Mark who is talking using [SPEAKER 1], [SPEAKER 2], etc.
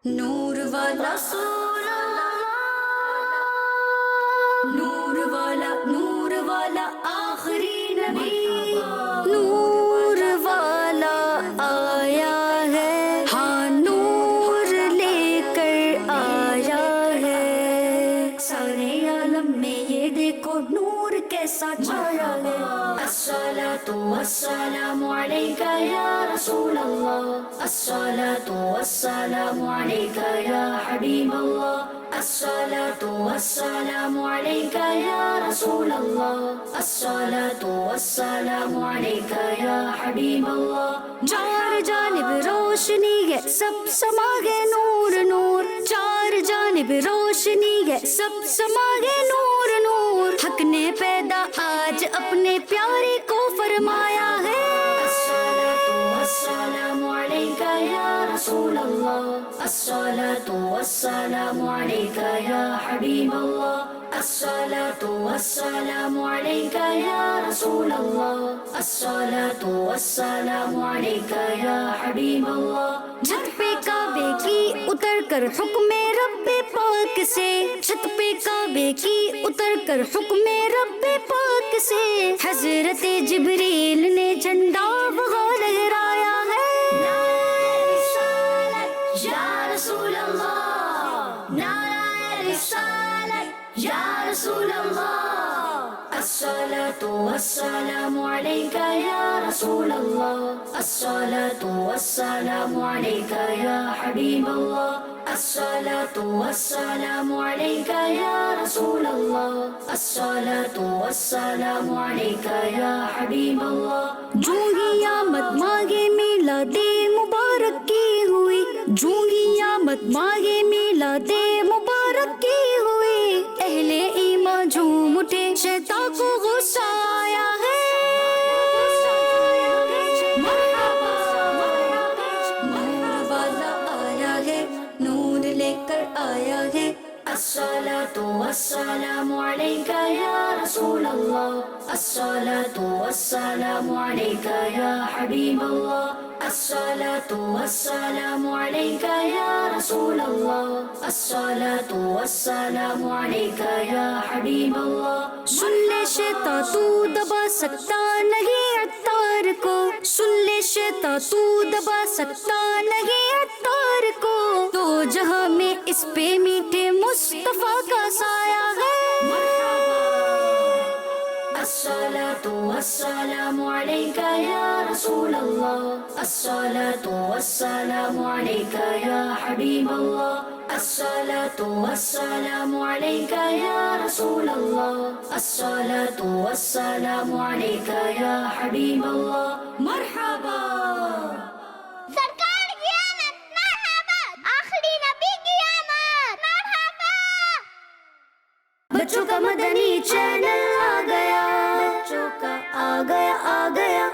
[SPEAKER 1] نور والا سورہ، نور والا آخری نبی، نور والا آیا ہے، ہاں نور لے کر آیا ہے، سارے عالم میں یہ دیکھو نور کیسا چھایا ہے۔ الصلاۃ والسلام علیک یا رسول اللہ، الصلاۃ والسلام علیک یا حبیب اللہ، الصلاۃ والسلام علیک یا رسول اللہ، الصلاۃ والسلام علیک یا حبیب اللہ۔ چار جانب روشنی ہے سب سما گئے نور نور، چار جانب روشنی ہے سب سما گئے نور نور، حق نے پیدا آج اپنے پیارے کو فرمایا ہے۔ الصلاۃ والسلام علیک یا رسول اللہ، الصلاۃ والسلام علیک یا حبیب اللہ، الصلاۃ والسلام علیک یا رسول اللہ، الصلاۃ والسلام علیک یا حبیب اللہ۔ چھت پہ کعبے کی اتر کر حکم رب پاک سے، چھت پہ کعبے کی اتر کر حکم رب پاک سے، حضرت جبریل نے جھنڈا وہاں لہرایا ہے۔ نعرہ رسالت یا رسول اللہ، نعرہ رسالت یا رسول اللہ، الصلاۃ والسلام علیک یا رسول اللہ، الصلاۃ والسلام علیک یا حبیب اللہ، الصلاۃ والسلام علیک یا رسول اللہ، الصلاۃ والسلام علیک یا حبیب اللہ۔ جو ہی آمد مانگے میلاد مبارک کی ہوئی، جو ہی آمد مانگے میلاد مبارک کی ہوئی، اہل ایمان جھوم اٹھے شیطان کو غصہ آیا ہے۔ نور والا آیا ہے، نور لے کر آیا ہے۔ الصلاۃ والسلام علیک یا رسول اللہ، الصلاۃ والسلام علیک یا حبیب اللہ، الصلاۃ والسلام علیک یا رسول اللہ، الصلاۃ والسلام علیک یا حبیب اللہ۔ سن لے شیطان تو دبا سکتا نہیں عطار کو، سن لے شیطان تو دبا سکتا نہیں عطار کو، تو جہاں میں اس پہ میٹھے مصطفیٰ کا سایہ ہے۔ الصلاۃ والسلام علیک یا رسول اللہ، الصلاۃ والسلام علیک یا حبیب اللہ، الصلاۃ والسلام علیک یا رسول اللہ، الصلاۃ والسلام علیک یا حبیب اللہ۔ مرحبا
[SPEAKER 2] سرکار کی آمد، مرحبا آخری نبی کی آمد، مرحبا۔
[SPEAKER 1] بچوں کا مدنی چینل آ گیا، بچوں کا آ گیا آ گیا۔